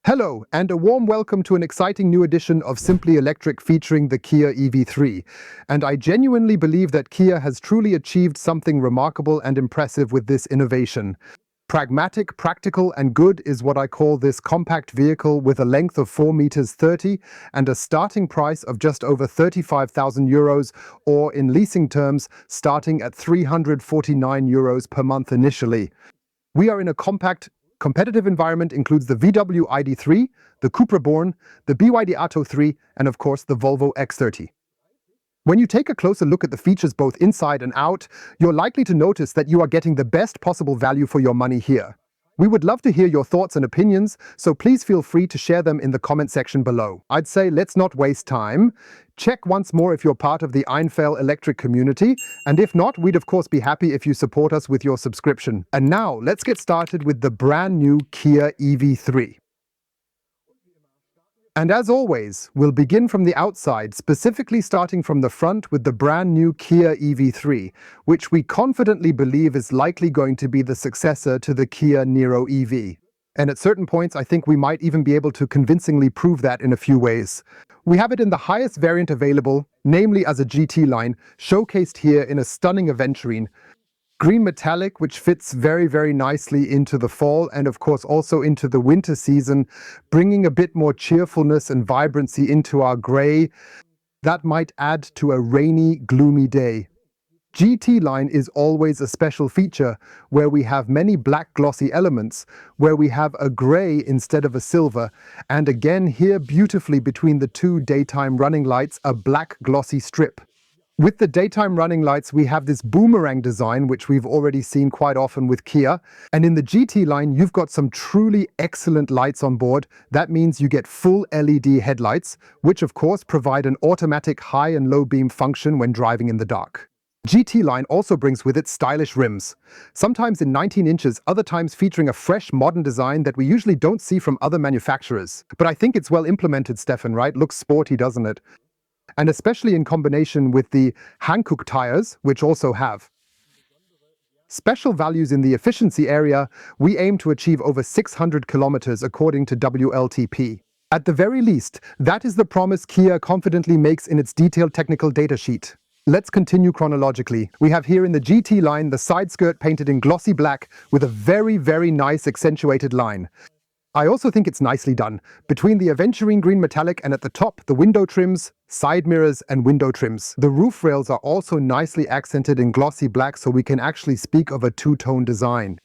Hello, and a warm welcome to an exciting new edition of Simply Electric featuring the Kia EV3. And I genuinely believe that Kia has truly achieved something remarkable and impressive with this innovation. Pragmatic, practical, and good is what I call this compact vehicle with a length of 4 meters 30 and a starting price of just over 35,000 euros, or in leasing terms, starting at 349 euros per month initially. We are in a compact, competitive environment includes the VW ID.3, the Cupra Born, the BYD Atto 3, and of course the Volvo X30. When you take a closer look at the features both inside and out, you're likely to notice that you are getting the best possible value for your money here. We would love to hear your thoughts and opinions, so please feel free to share them in the comment section below. I'd say let's not waste time. Check once more if you're part of the einfach electric community, and if not, we'd of course be happy if you support us with your subscription. And now, let's get started with the brand new Kia EV3. And as always, we'll begin from the outside, specifically starting from the front with the brand new Kia EV3, which we confidently believe is likely going to be the successor to the Kia Niro EV. And at certain points, I think we might even be able to convincingly prove that in a few ways. We have it in the highest variant available, namely as a GT line, showcased here in a stunning aventurine. Green metallic, which fits very, very nicely into the fall and of course also into the winter season, bringing a bit more cheerfulness and vibrancy into our grey that might add to a rainy, gloomy day. GT line is always a special feature where we have many black glossy elements, where we have a grey instead of a silver, and again here beautifully between the two daytime running lights a black glossy strip. With the daytime running lights, we have this boomerang design, which we've already seen quite often with Kia. And in the GT line, you've got some truly excellent lights on board. That means you get full LED headlights, which of course provide an automatic high and low beam function when driving in the dark. GT line also brings with it stylish rims, sometimes in 19 inches, other times featuring a fresh modern design that we usually don't see from other manufacturers. But I think it's well implemented, Stefan, right? Looks sporty, doesn't it? And especially in combination with the Hankook tires, which also have special values in the efficiency area. We aim to achieve over 600 kilometers according to WLTP. At the very least, that is the promise Kia confidently makes in its detailed technical data sheet. Let's continue chronologically. We have here in the GT line the side skirt painted in glossy black with a very, very nice accentuated line. I also think it's nicely done. Between the aventurine green metallic and at the top, the window trims, side mirrors and window trims. The roof rails are also nicely accented in glossy black, so we can actually speak of a two-tone design.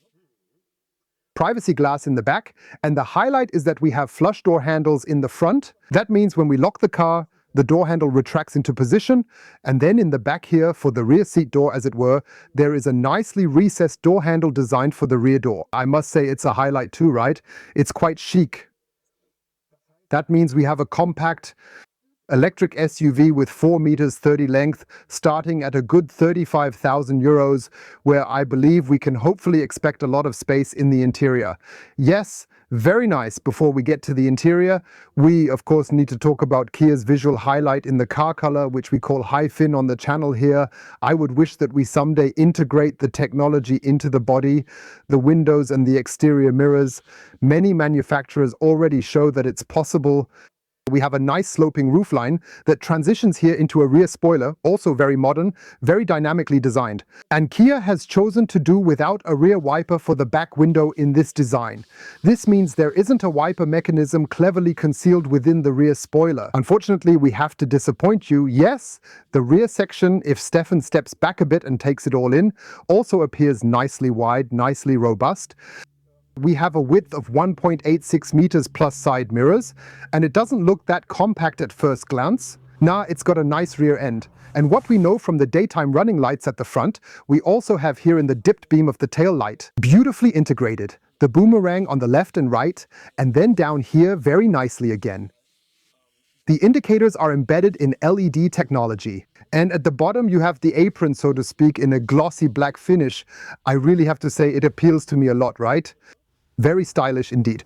Privacy glass in the back, and the highlight is that we have flush door handles in the front. That means when we lock the car, the door handle retracts into position, and then in the back here, for the rear seat door as it were, there is a nicely recessed door handle designed for the rear door. I must say it's a highlight too, right? It's quite chic. That means we have a compact electric SUV with 4 meters 30 length, starting at a good 35,000 euros, where I believe we can hopefully expect a lot of space in the interior. Yes, very nice. Before we get to the interior, we of course need to talk about Kia's visual highlight in the car color, which we call high fin on the channel here. I would wish that we someday integrate the technology into the body, the windows and the exterior mirrors. Many manufacturers already show that it's possible. We have a nice sloping roofline that transitions here into a rear spoiler, also very modern, very dynamically designed. And Kia has chosen to do without a rear wiper for the back window in this design. This means there isn't a wiper mechanism cleverly concealed within the rear spoiler. Unfortunately, we have to disappoint you. Yes, the rear section, if Stefan steps back a bit and takes it all in, also appears nicely wide, nicely robust. We have a width of 1.86 meters plus side mirrors, and it doesn't look that compact at first glance. Nah, it's got a nice rear end. And what we know from the daytime running lights at the front, we also have here in the dipped beam of the tail light. Beautifully integrated. The boomerang on the left and right, and then down here very nicely again. The indicators are embedded in LED technology. And at the bottom you have the apron, so to speak, in a glossy black finish. I really have to say it appeals to me a lot, right? Very stylish indeed.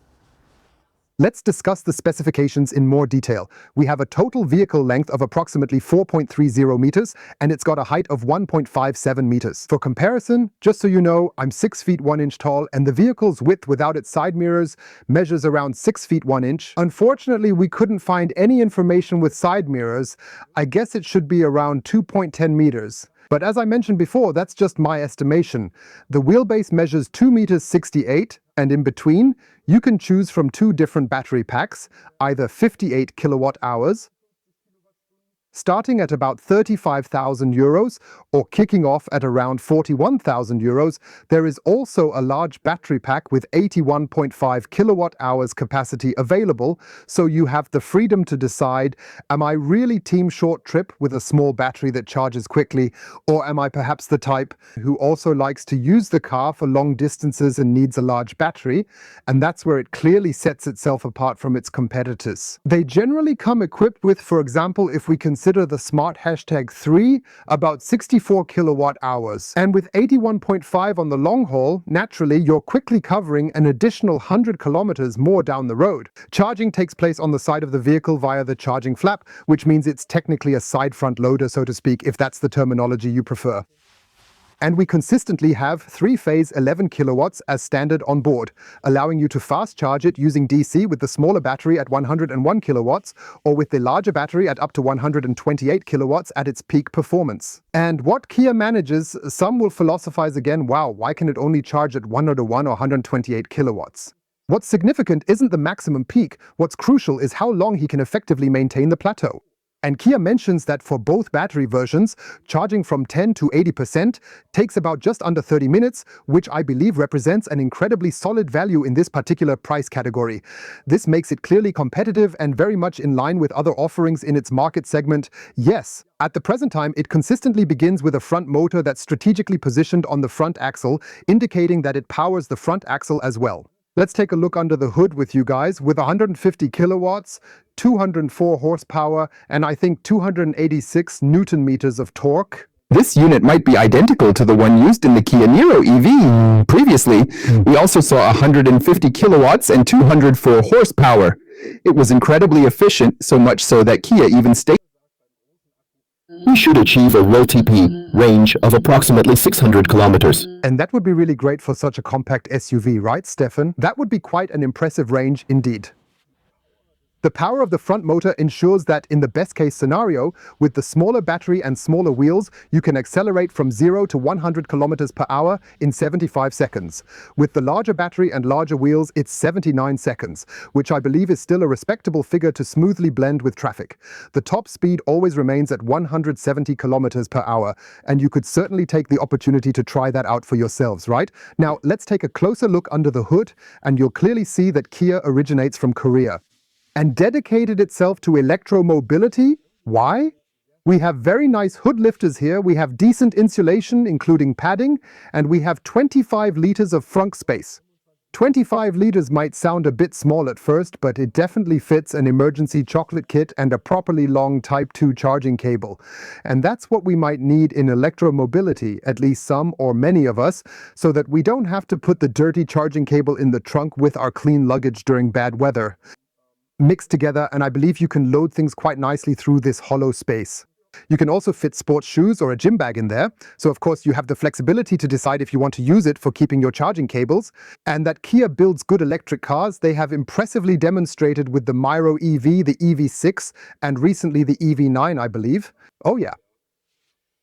Let's discuss the specifications in more detail. We have a total vehicle length of approximately 4.30 meters, and it's got a height of 1.57 meters. For comparison, just so you know, I'm 6 feet 1 inch tall, and the vehicle's width without its side mirrors measures around 6 feet 1 inch. Unfortunately, we couldn't find any information with side mirrors. I guess it should be around 2.10 meters. But as I mentioned before, that's just my estimation. The wheelbase measures 2 meters 68, and in between, you can choose from 2 different battery packs, either 58 kilowatt hours, starting at about 35,000 euros or kicking off at around 41,000 euros. There is also a large battery pack with 81.5 kilowatt hours capacity available, so you have the freedom to decide, am I really team short trip with a small battery that charges quickly, or am I perhaps the type who also likes to use the car for long distances and needs a large battery? And that's where it clearly sets itself apart from its competitors. They generally come equipped with, for example, if we consider the smart hashtag 3, about 64 kilowatt hours. And with 81.5 on the long haul, naturally you're quickly covering an additional 100 kilometers more down the road. Charging takes place on the side of the vehicle via the charging flap, which means it's technically a side front loader, so to speak, if that's the terminology you prefer. And we consistently have 3-phase 11 kilowatts as standard on board, allowing you to fast charge it using DC with the smaller battery at 101 kilowatts or with the larger battery at up to 128 kilowatts at its peak performance. And what Kia manages, some will philosophize again, wow, why can it only charge at 101 or 128 kilowatts? What's significant isn't the maximum peak, what's crucial is how long he can effectively maintain the plateau. And Kia mentions that for both battery versions, charging from 10 to 80% takes about just under 30 minutes, which I believe represents an incredibly solid value in this particular price category. This makes it clearly competitive and very much in line with other offerings in its market segment. Yes, at the present time, it consistently begins with a front motor that's strategically positioned on the front axle, indicating that it powers the front axle as well. Let's take a look under the hood with you guys. With 150 kilowatts, 204 horsepower, and I think 286 newton meters of torque. This unit might be identical to the one used in the Kia Niro EV. Previously, we also saw 150 kilowatts and 204 horsepower. It was incredibly efficient, so much so that Kia even stated we should achieve a road TP range of approximately 600 kilometers. And that would be really great for such a compact SUV, right, Stefan? That would be quite an impressive range indeed. The power of the front motor ensures that in the best case scenario, with the smaller battery and smaller wheels, you can accelerate from 0 to 100 kilometers per hour in 75 seconds. With the larger battery and larger wheels, it's 79 seconds, which I believe is still a respectable figure to smoothly blend with traffic. The top speed always remains at 170 kilometers per hour, and you could certainly take the opportunity to try that out for yourselves, right? Now, let's take a closer look under the hood, and you'll clearly see that Kia originates from Korea and dedicated itself to electromobility. Why? We have very nice hood lifters here, we have decent insulation including padding, and we have 25 liters of frunk space. 25 liters might sound a bit small at first, but it definitely fits an emergency chocolate kit and a properly long Type 2 charging cable. And that's what we might need in electromobility, at least some or many of us, so that we don't have to put the dirty charging cable in the trunk with our clean luggage during bad weather. Mixed together, and I believe you can load things quite nicely through this hollow space. You can also fit sports shoes or a gym bag in there, so of course you have the flexibility to decide if you want to use it for keeping your charging cables. And that Kia builds good electric cars, they have impressively demonstrated with the Niro EV, the EV6, and recently the EV9, I believe. Oh yeah.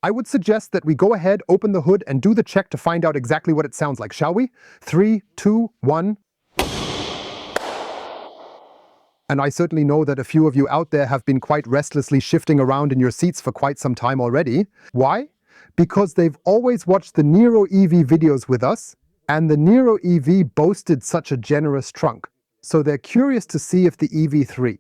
I would suggest that we go ahead, open the hood, and do the check to find out exactly what it sounds like, shall we? 3, 2, 1... And I certainly know that a few of you out there have been quite restlessly shifting around in your seats for quite some time already. Why? Because they've always watched the Niro EV videos with us, and the Niro EV boasted such a generous trunk. So they're curious to see if the EV3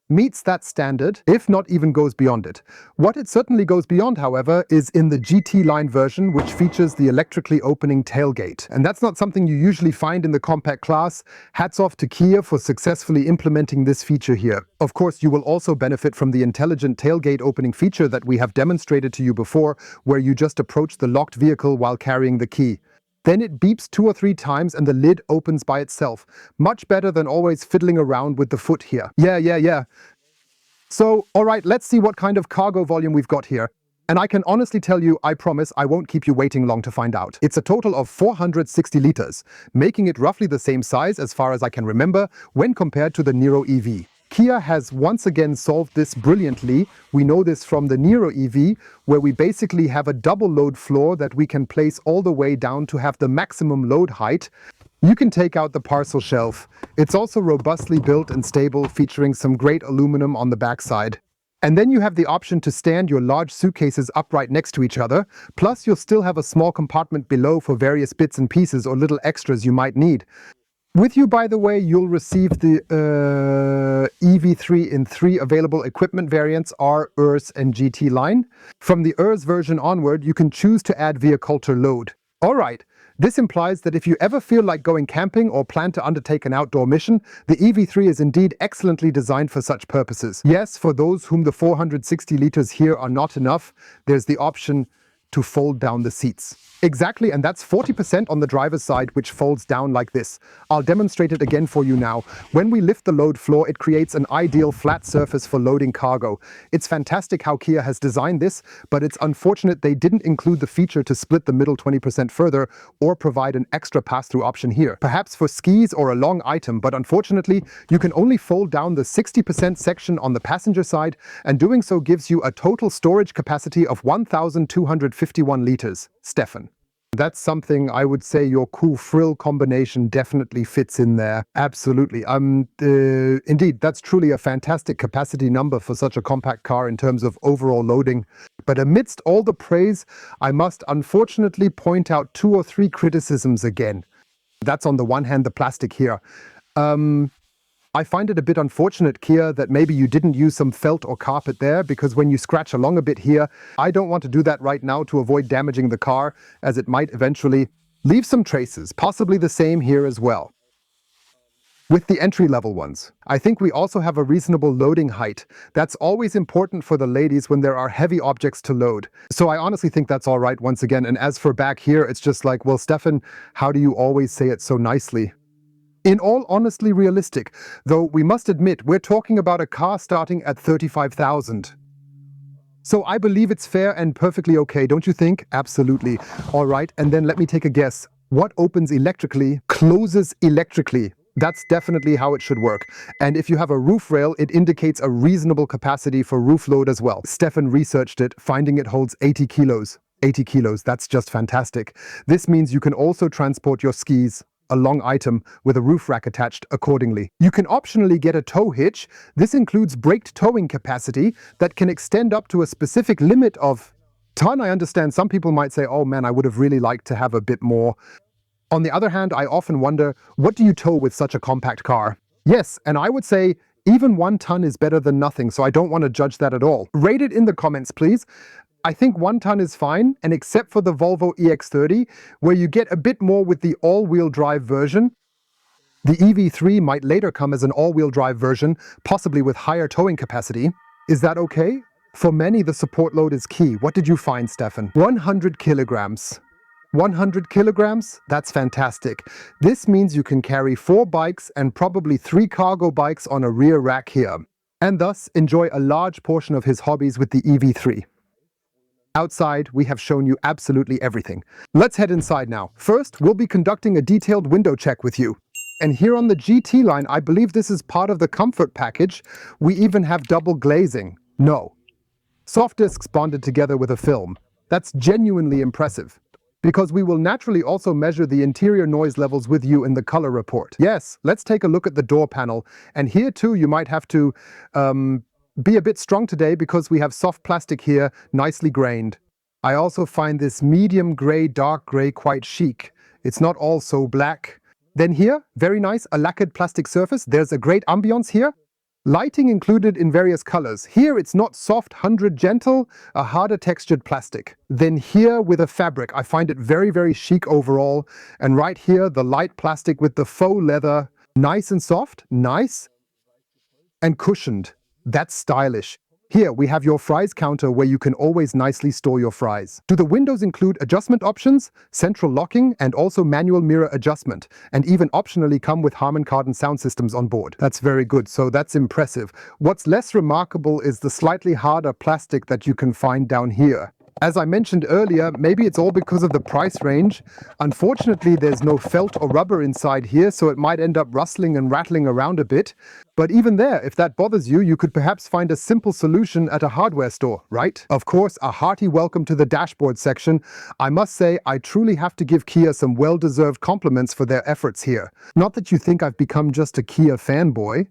meets that standard, if not even goes beyond it. What it certainly goes beyond, however, is in the GT line version, which features the electrically opening tailgate. And that's not something you usually find in the compact class. Hats off to Kia for successfully implementing this feature here. Of course, you will also benefit from the intelligent tailgate opening feature that we have demonstrated to you before, where you just approach the locked vehicle while carrying the key. Then it beeps 2 or 3 times and the lid opens by itself. Much better than always fiddling around with the foot here. Yeah. So, alright, let's see what kind of cargo volume we've got here. And I can honestly tell you, I promise I won't keep you waiting long to find out. It's a total of 460 liters, making it roughly the same size as far as I can remember when compared to the Niro EV. Kia has once again solved this brilliantly. We know this from the Niro EV, where we basically have a double load floor that we can place all the way down to have the maximum load height. You can take out the parcel shelf. It's also robustly built and stable, featuring some great aluminum on the backside. And then you have the option to stand your large suitcases upright next to each other, plus you'll still have a small compartment below for various bits and pieces or little extras you might need. With you, by the way, you'll receive the EV3 in 3 available equipment variants, R, ERS and GT line. From the ERS version onward, you can choose to add vehicular load. Alright, this implies that if you ever feel like going camping or plan to undertake an outdoor mission, the EV3 is indeed excellently designed for such purposes. Yes, for those whom the 460 liters here are not enough, there's the option to fold down the seats. Exactly, and that's 40% on the driver's side, which folds down like this. I'll demonstrate it again for you now. When we lift the load floor, it creates an ideal flat surface for loading cargo. It's fantastic how Kia has designed this, but it's unfortunate they didn't include the feature to split the middle 20% further or provide an extra pass-through option here. Perhaps for skis or a long item, but unfortunately, you can only fold down the 60% section on the passenger side, and doing so gives you a total storage capacity of 1,251 liters. Stefan. That's something I would say your cool frill combination definitely fits in there. Absolutely. Indeed, that's truly a fantastic capacity number for such a compact car in terms of overall loading. But amidst all the praise, I must unfortunately point out 2 or 3 criticisms again. That's on the one hand, the plastic here. I find it a bit unfortunate, Kia, that maybe you didn't use some felt or carpet there, because when you scratch along a bit here, I don't want to do that right now to avoid damaging the car, as it might eventually leave some traces, possibly the same here as well. With the entry-level ones, I think we also have a reasonable loading height. That's always important for the ladies when there are heavy objects to load. So I honestly think that's all right once again. And as for back here, it's just like, well, Stefan, how do you always say it so nicely? In all honestly realistic, though we must admit we're talking about a car starting at 35,000. So I believe it's fair and perfectly okay, don't you think? Absolutely. All right, and then let me take a guess. What opens electrically, closes electrically? That's definitely how it should work. And if you have a roof rail, it indicates a reasonable capacity for roof load as well. Stefan researched it, finding it holds 80 kilos. 80 kilos, that's just fantastic. This means you can also transport your skis, a long item, with a roof rack attached accordingly. You can optionally get a tow hitch. This includes braked towing capacity that can extend up to a specific limit of ton. I understand some people might say, oh man, I would have really liked to have a bit more. On the other hand, I often wonder, what do you tow with such a compact car? Yes, and I would say even 1 ton is better than nothing, so I don't want to judge that at all. Rate it in the comments, please. I think 1 ton is fine, and except for the Volvo EX30, where you get a bit more with the all-wheel drive version, the EV3 might later come as an all-wheel drive version, possibly with higher towing capacity. Is that okay? For many, the support load is key. What did you find, Stefan? 100 kilograms. 100 kilograms? That's fantastic. This means you can carry 4 bikes and probably 3 cargo bikes on a rear rack here, and thus enjoy a large portion of his hobbies with the EV3. Outside, we have shown you absolutely everything. Let's head inside now. First, we'll be conducting a detailed window check with you. And here on the GT line, I believe this is part of the comfort package. We even have double glazing. No. Soft discs bonded together with a film. That's genuinely impressive, because we will naturally also measure the interior noise levels with you in the color report. Yes, let's take a look at the door panel. And here too, you might have to be a bit strong today, because we have soft plastic here, nicely grained. I also find this medium gray, dark gray quite chic. It's not all so black. Then here, very nice, a lacquered plastic surface. There's a great ambiance here. Lighting included in various colors. Here it's not soft 100 gentle, a harder textured plastic. Then here with a fabric, I find it very, very chic overall. And right here, the light plastic with the faux leather, nice and soft, nice and cushioned. That's stylish. Here we have your fries counter where you can always nicely store your fries. Do the windows include adjustment options, central locking, and also manual mirror adjustment, and even optionally come with Harman Kardon sound systems on board? That's very good, so that's impressive. What's less remarkable is the slightly harder plastic that you can find down here. As I mentioned earlier, maybe it's all because of the price range. Unfortunately, there's no felt or rubber inside here, so it might end up rustling and rattling around a bit. But even there, if that bothers you, you could perhaps find a simple solution at a hardware store, right? Of course, a hearty welcome to the dashboard section. I must say, I truly have to give Kia some well-deserved compliments for their efforts here. Not that you think I've become just a Kia fanboy.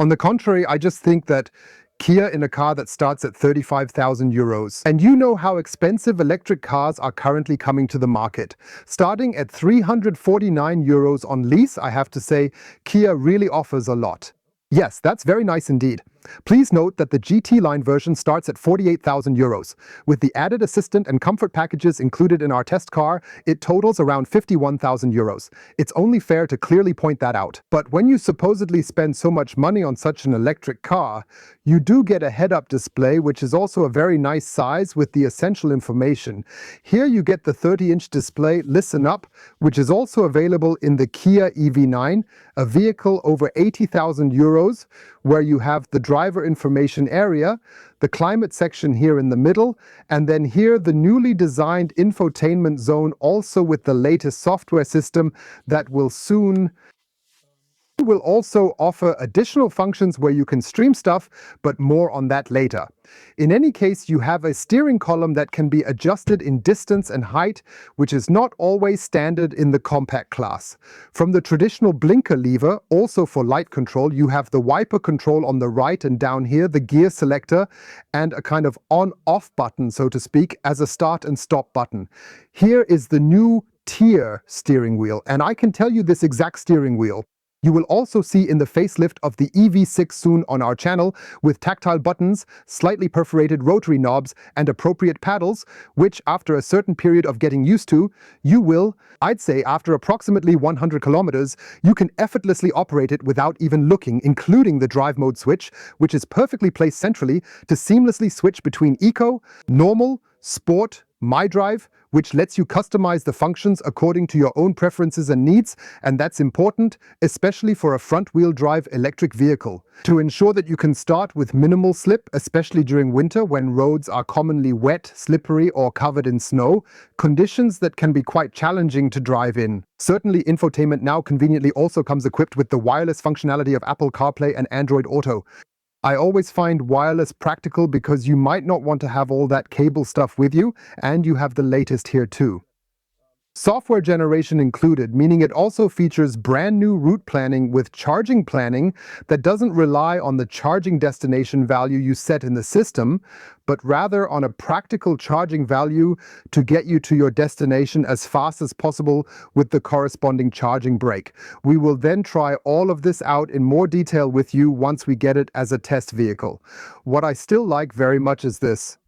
On the contrary, I just think that Kia in a car that starts at 35,000 euros. And you know how expensive electric cars are currently coming to the market. Starting at 349 euros on lease, I have to say, Kia really offers a lot. Yes, that's very nice indeed. Please note that the GT line version starts at 48,000 euros. With the added assistant and comfort packages included in our test car, it totals around 51,000 euros. It's only fair to clearly point that out. But when you supposedly spend so much money on such an electric car, you do get a head-up display, which is also a very nice size with the essential information. Here you get the 30-inch display, listen up, which is also available in the Kia EV9, a vehicle over 80,000 euros, where you have the driver information area, the climate section here in the middle, and then here the newly designed infotainment zone, also with the latest software system that will also offer additional functions where you can stream stuff, but more on that later. In any case, you have a steering column that can be adjusted in distance and height, which is not always standard in the compact class. From the traditional blinker lever, also for light control, you have the wiper control on the right, and down here the gear selector and a kind of on-off button, so to speak, as a start and stop button. Here is the new tier steering wheel, and I can tell you this exact steering wheel you will also see in the facelift of the EV6 soon on our channel, with tactile buttons, slightly perforated rotary knobs, and appropriate paddles, which after a certain period of getting used to, you will, I'd say after approximately 100 kilometers, you can effortlessly operate it without even looking, including the drive mode switch, which is perfectly placed centrally to seamlessly switch between Eco, Normal, Sport, My Drive, which lets you customize the functions according to your own preferences and needs, and that's important, especially for a front-wheel drive electric vehicle. To ensure that you can start with minimal slip, especially during winter when roads are commonly wet, slippery, or covered in snow, conditions that can be quite challenging to drive in. Certainly, infotainment now conveniently also comes equipped with the wireless functionality of Apple CarPlay and Android Auto. I always find wireless practical because you might not want to have all that cable stuff with you, and you have the latest here too. Software generation included, meaning it also features brand new route planning with charging planning that doesn't rely on the charging destination value you set in the system, but rather on a practical charging value to get you to your destination as fast as possible with the corresponding charging break. We will then try all of this out in more detail with you once we get it as a test vehicle. What I still like very much is this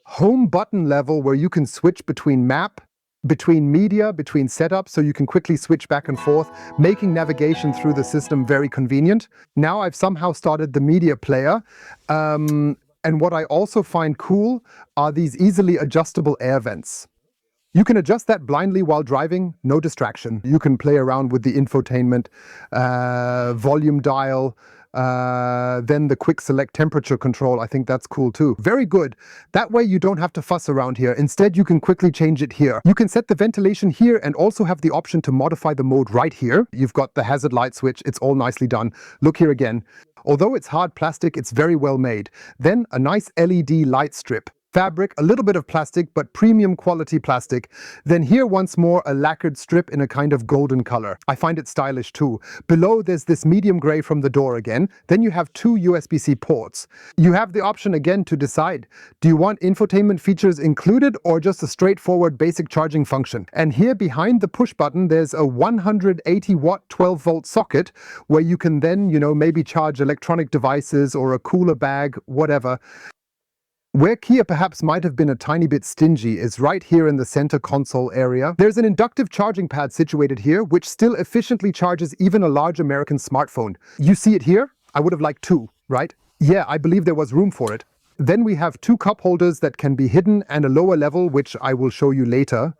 home button level where you can switch between map, between media, between setups, so you can quickly switch back and forth, making navigation through the system very convenient. Now I've somehow started the media player, and what I also find cool are these easily adjustable air vents. You can adjust that blindly while driving, no distraction. You can play around with the infotainment, volume dial, then the quick select temperature control. I think that's cool too. Very good. That way you don't have to fuss around here. Instead, you can quickly change it here. You can set the ventilation here and also have the option to modify the mode right here. You've got the hazard light switch. It's all nicely done. Look here again. Although it's hard plastic, it's very well made. Then a nice LED light strip. Fabric, a little bit of plastic, but premium quality plastic. Then here once more a lacquered strip in a kind of golden color. I find it stylish too. Below there's this medium gray from the door again. Then you have two USB-C ports. You have the option again to decide. Do you want infotainment features included or just a straightforward basic charging function? And here behind the push button there's a 180 watt 12 volt socket where you can then, maybe charge electronic devices or a cooler bag, whatever. Where Kia perhaps might have been a tiny bit stingy is right here in the center console area. There's an inductive charging pad situated here, which still efficiently charges even a large American smartphone. You see it here? I would have liked two, right? Yeah, I believe there was room for it. Then we have two cup holders that can be hidden and a lower level, which I will show you later.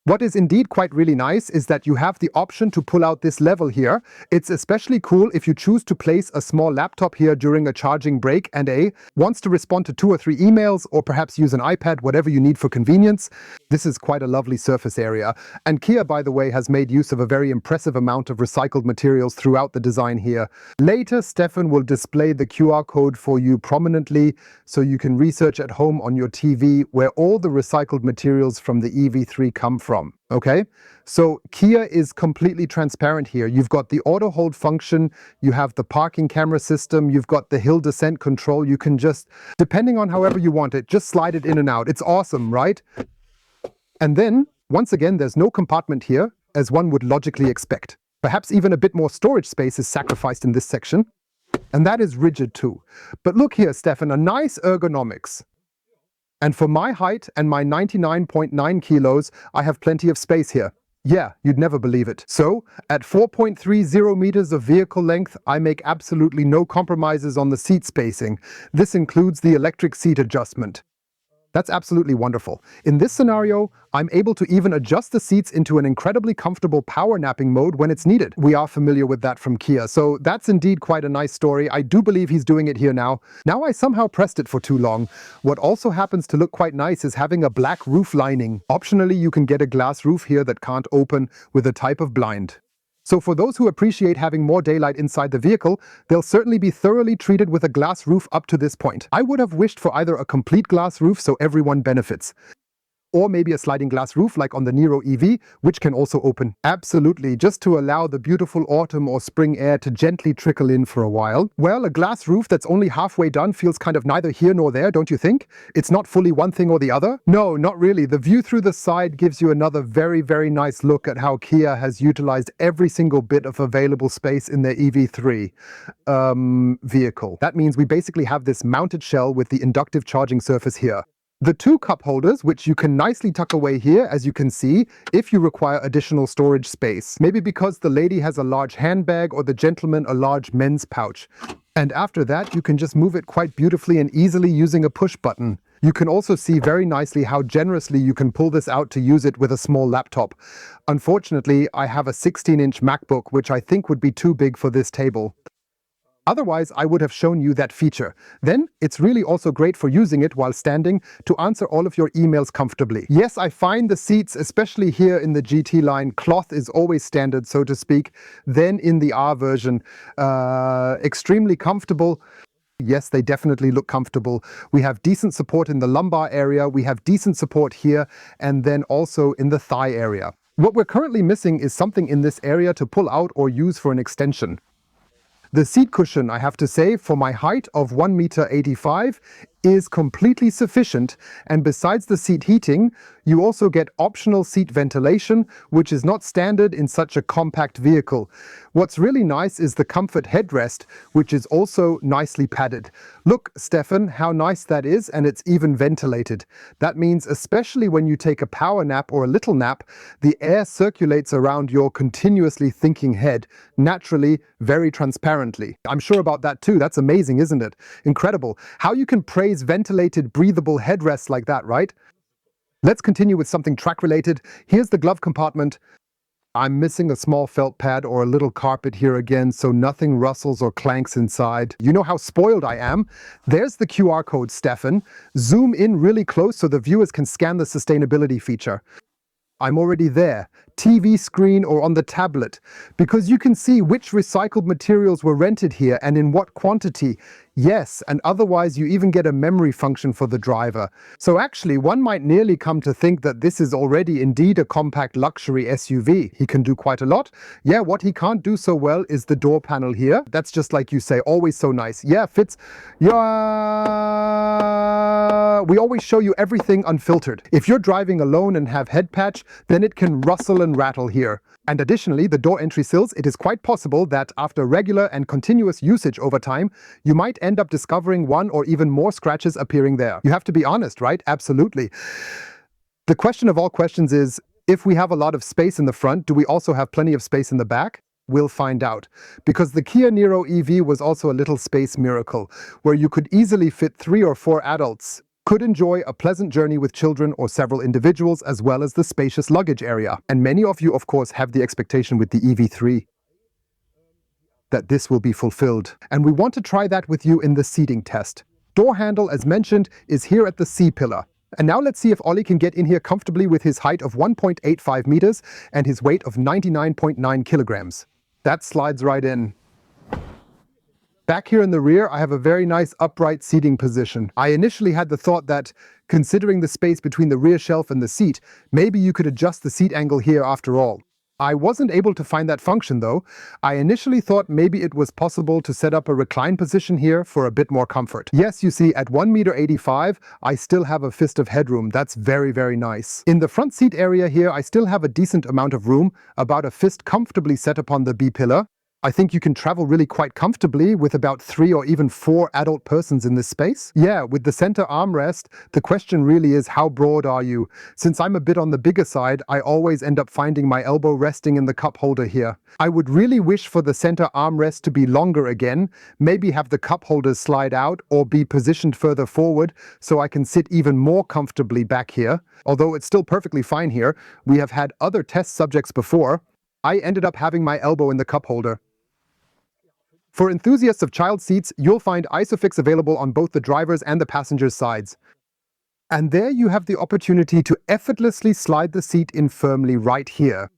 What is indeed quite really nice is that you have the option to pull out this level here. It's especially cool if you choose to place a small laptop here during a charging break and wants to respond to 2 or 3 emails or perhaps use an iPad, whatever you need for convenience. This is quite a lovely surface area. And Kia, by the way, has made use of a very impressive amount of recycled materials throughout the design here. Later, Stefan will display the QR code for you prominently so you can research at home on your TV where all the recycled materials from the EV3 come from. Okay, so Kia is completely transparent here. You've got the auto hold function, you have the parking camera system, you've got the hill descent control. You can just, depending on however you want it, just slide it in and out. It's awesome, right? And then, once again, there's no compartment here, as one would logically expect. Perhaps even a bit more storage space is sacrificed in this section. And that is rigid too. But look here, Stefan, a nice ergonomics. And for my height and my 99.9 kilos, I have plenty of space here. Yeah, you'd never believe it. So, at 4.30 meters of vehicle length, I make absolutely no compromises on the seat spacing. This includes the electric seat adjustment. That's absolutely wonderful. In this scenario, I'm able to even adjust the seats into an incredibly comfortable power napping mode when it's needed. We are familiar with that from Kia, so that's indeed quite a nice story. I do believe he's doing it here now. Now I somehow pressed it for too long. What also happens to look quite nice is having a black roof lining. Optionally, you can get a glass roof here that can't open with a type of blind. So for those who appreciate having more daylight inside the vehicle, they'll certainly be thoroughly treated with a glass roof up to this point. I would have wished for either a complete glass roof so everyone benefits, or maybe a sliding glass roof like on the Niro EV, which can also open. Absolutely, just to allow the beautiful autumn or spring air to gently trickle in for a while. Well, a glass roof that's only halfway done feels kind of neither here nor there, don't you think? It's not fully one thing or the other? No, not really. The view through the side gives you another very, very nice look at how Kia has utilized every single bit of available space in their EV3 vehicle. That means we basically have this mounted shell with the inductive charging surface here. The two cup holders, which you can nicely tuck away here, as you can see, if you require additional storage space. Maybe because the lady has a large handbag or the gentleman a large men's pouch. And after that, you can just move it quite beautifully and easily using a push button. You can also see very nicely how generously you can pull this out to use it with a small laptop. Unfortunately, I have a 16-inch MacBook, which I think would be too big for this table. Otherwise, I would have shown you that feature. Then, it's really also great for using it while standing to answer all of your emails comfortably. Yes, I find the seats, especially here in the GT line, cloth is always standard, so to speak. Then in the R version, extremely comfortable. Yes, they definitely look comfortable. We have decent support in the lumbar area, we have decent support here, and then also in the thigh area. What we're currently missing is something in this area to pull out or use for an extension. The seat cushion, I have to say, for my height of 1.85 meters is completely sufficient, and besides the seat heating, you also get optional seat ventilation, which is not standard in such a compact vehicle. What's really nice is the comfort headrest, which is also nicely padded. Look, Stefan, how nice that is, and it's even ventilated. That means especially when you take a power nap or a little nap, the air circulates around your continuously thinking head, naturally, very transparently. I'm sure about that too. That's amazing, isn't it? Incredible. How you can praise ventilated, breathable headrests like that, right? Let's continue with something track-related. Here's the glove compartment. I'm missing a small felt pad or a little carpet here again, so nothing rustles or clanks inside. You know how spoiled I am. There's the QR code, Stefan. Zoom in really close so the viewers can scan the sustainability feature. I'm already there, TV screen or on the tablet, because you can see which recycled materials were rented here and in what quantity. Yes, and otherwise you even get a memory function for the driver. So actually, one might nearly come to think that this is already indeed a compact luxury SUV. He can do quite a lot. Yeah, what he can't do so well is the door panel here. That's just like you say, always so nice. Yeah, fits. Yeah, we always show you everything unfiltered. If you're driving alone and have head patch, then it can rustle and rattle here. And additionally, the door entry sills, it is quite possible that after regular and continuous usage over time, you might end up discovering one or even more scratches appearing there. You have to be honest, right? Absolutely. The question of all questions is, if we have a lot of space in the front, do we also have plenty of space in the back? We'll find out. Because the Kia Niro EV was also a little space miracle, where you could easily fit 3 or 4 adults, could enjoy a pleasant journey with children or several individuals, as well as the spacious luggage area. And many of you, of course, have the expectation with the EV3 that this will be fulfilled. And we want to try that with you in the seating test. Door handle, as mentioned, is here at the C-pillar. And now let's see if Ollie can get in here comfortably with his height of 1.85 meters and his weight of 99.9 kilograms. That slides right in. Back here in the rear, I have a very nice upright seating position. I initially had the thought that, considering the space between the rear shelf and the seat, maybe you could adjust the seat angle here after all. I wasn't able to find that function though. I initially thought maybe it was possible to set up a recline position here for a bit more comfort. Yes, you see, at 1.85 meters, I still have a fist of headroom. That's very, very nice. In the front seat area here, I still have a decent amount of room, about a fist comfortably set upon the B-pillar. I think you can travel really quite comfortably with about 3 or even 4 adult persons in this space. Yeah, with the center armrest, the question really is, how broad are you? Since I'm a bit on the bigger side, I always end up finding my elbow resting in the cup holder here. I would really wish for the center armrest to be longer again, maybe have the cup holders slide out or be positioned further forward so I can sit even more comfortably back here. Although it's still perfectly fine here, we have had other test subjects before. I ended up having my elbow in the cup holder. For enthusiasts of child seats, you'll find ISOFIX available on both the driver's and the passenger's sides. And there you have the opportunity to effortlessly slide the seat in firmly right here.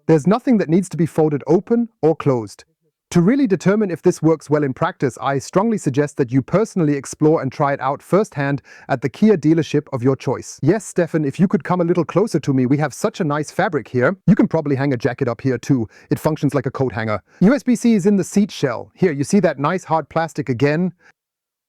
There's nothing that needs to be folded open or closed. To really determine if this works well in practice, I strongly suggest that you personally explore and try it out firsthand at the Kia dealership of your choice. Yes, Stefan, if you could come a little closer to me, we have such a nice fabric here. You can probably hang a jacket up here too. It functions like a coat hanger. USB-C is in the seat shell. Here, you see that nice hard plastic again?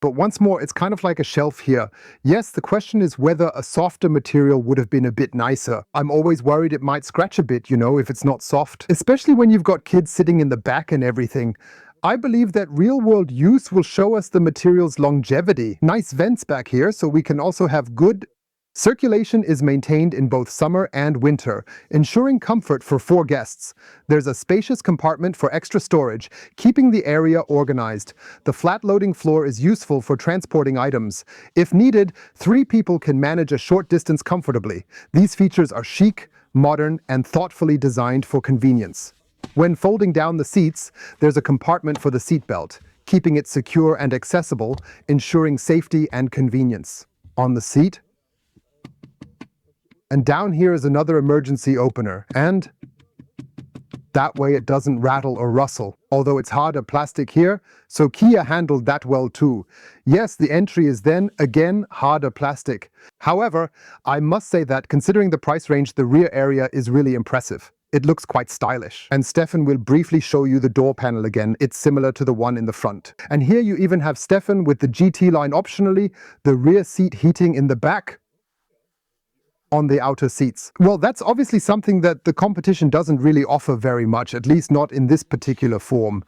But once more, it's kind of like a shelf here. Yes, the question is whether a softer material would have been a bit nicer. I'm always worried it might scratch a bit, you know, if it's not soft. Especially when you've got kids sitting in the back and everything. I believe that real-world use will show us the material's longevity. Nice vents back here, so we can also have good circulation is maintained in both summer and winter, ensuring comfort for 4 guests. There's a spacious compartment for extra storage, keeping the area organized. The flat-loading floor is useful for transporting items. If needed, 3 people can manage a short distance comfortably. These features are chic, modern, and thoughtfully designed for convenience. When folding down the seats, there's a compartment for the seatbelt, keeping it secure and accessible, ensuring safety and convenience. On the seat, and down here is another emergency opener, and that way it doesn't rattle or rustle, although it's harder plastic here, so Kia handled that well too. Yes, the entry is then, again, harder plastic. However, I must say that considering the price range, the rear area is really impressive. It looks quite stylish. And Stefan will briefly show you the door panel again. It's similar to the one in the front. And here you even have Stefan with the GT line optionally, the rear seat heating in the back, on the outer seats. Well, that's obviously something that the competition doesn't really offer very much, at least not in this particular form.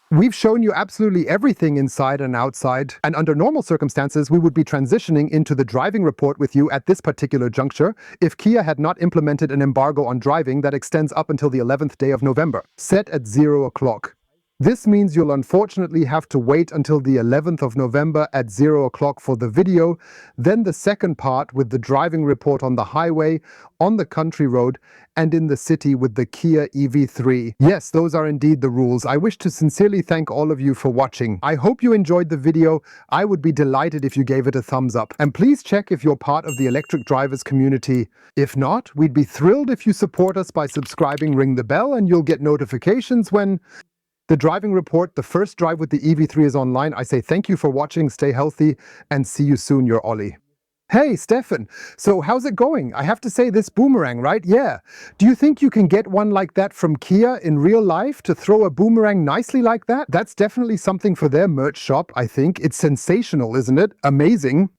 We've shown you absolutely everything inside and outside, and under normal circumstances, we would be transitioning into the driving report with you at this particular juncture if Kia had not implemented an embargo on driving that extends up until the 11th day of November, set at 0 o'clock. This means you'll unfortunately have to wait until the 11th of November at 0 o'clock for the video, then the second part with the driving report on the highway, on the country road, and in the city with the Kia EV3. Yes, those are indeed the rules. I wish to sincerely thank all of you for watching. I hope you enjoyed the video. I would be delighted if you gave it a thumbs up. And please check if you're part of the electric drivers community. If not, we'd be thrilled if you support us by subscribing, ring the bell, and you'll get notifications when the driving report, the first drive with the EV3 is online. I say thank you for watching, stay healthy, and see you soon, your Ollie. Hey, Stefan, so how's it going? I have to say this boomerang, right? Yeah. Do you think you can get one like that from Kia in real life to throw a boomerang nicely like that? That's definitely something for their merch shop, I think. It's sensational, isn't it? Amazing.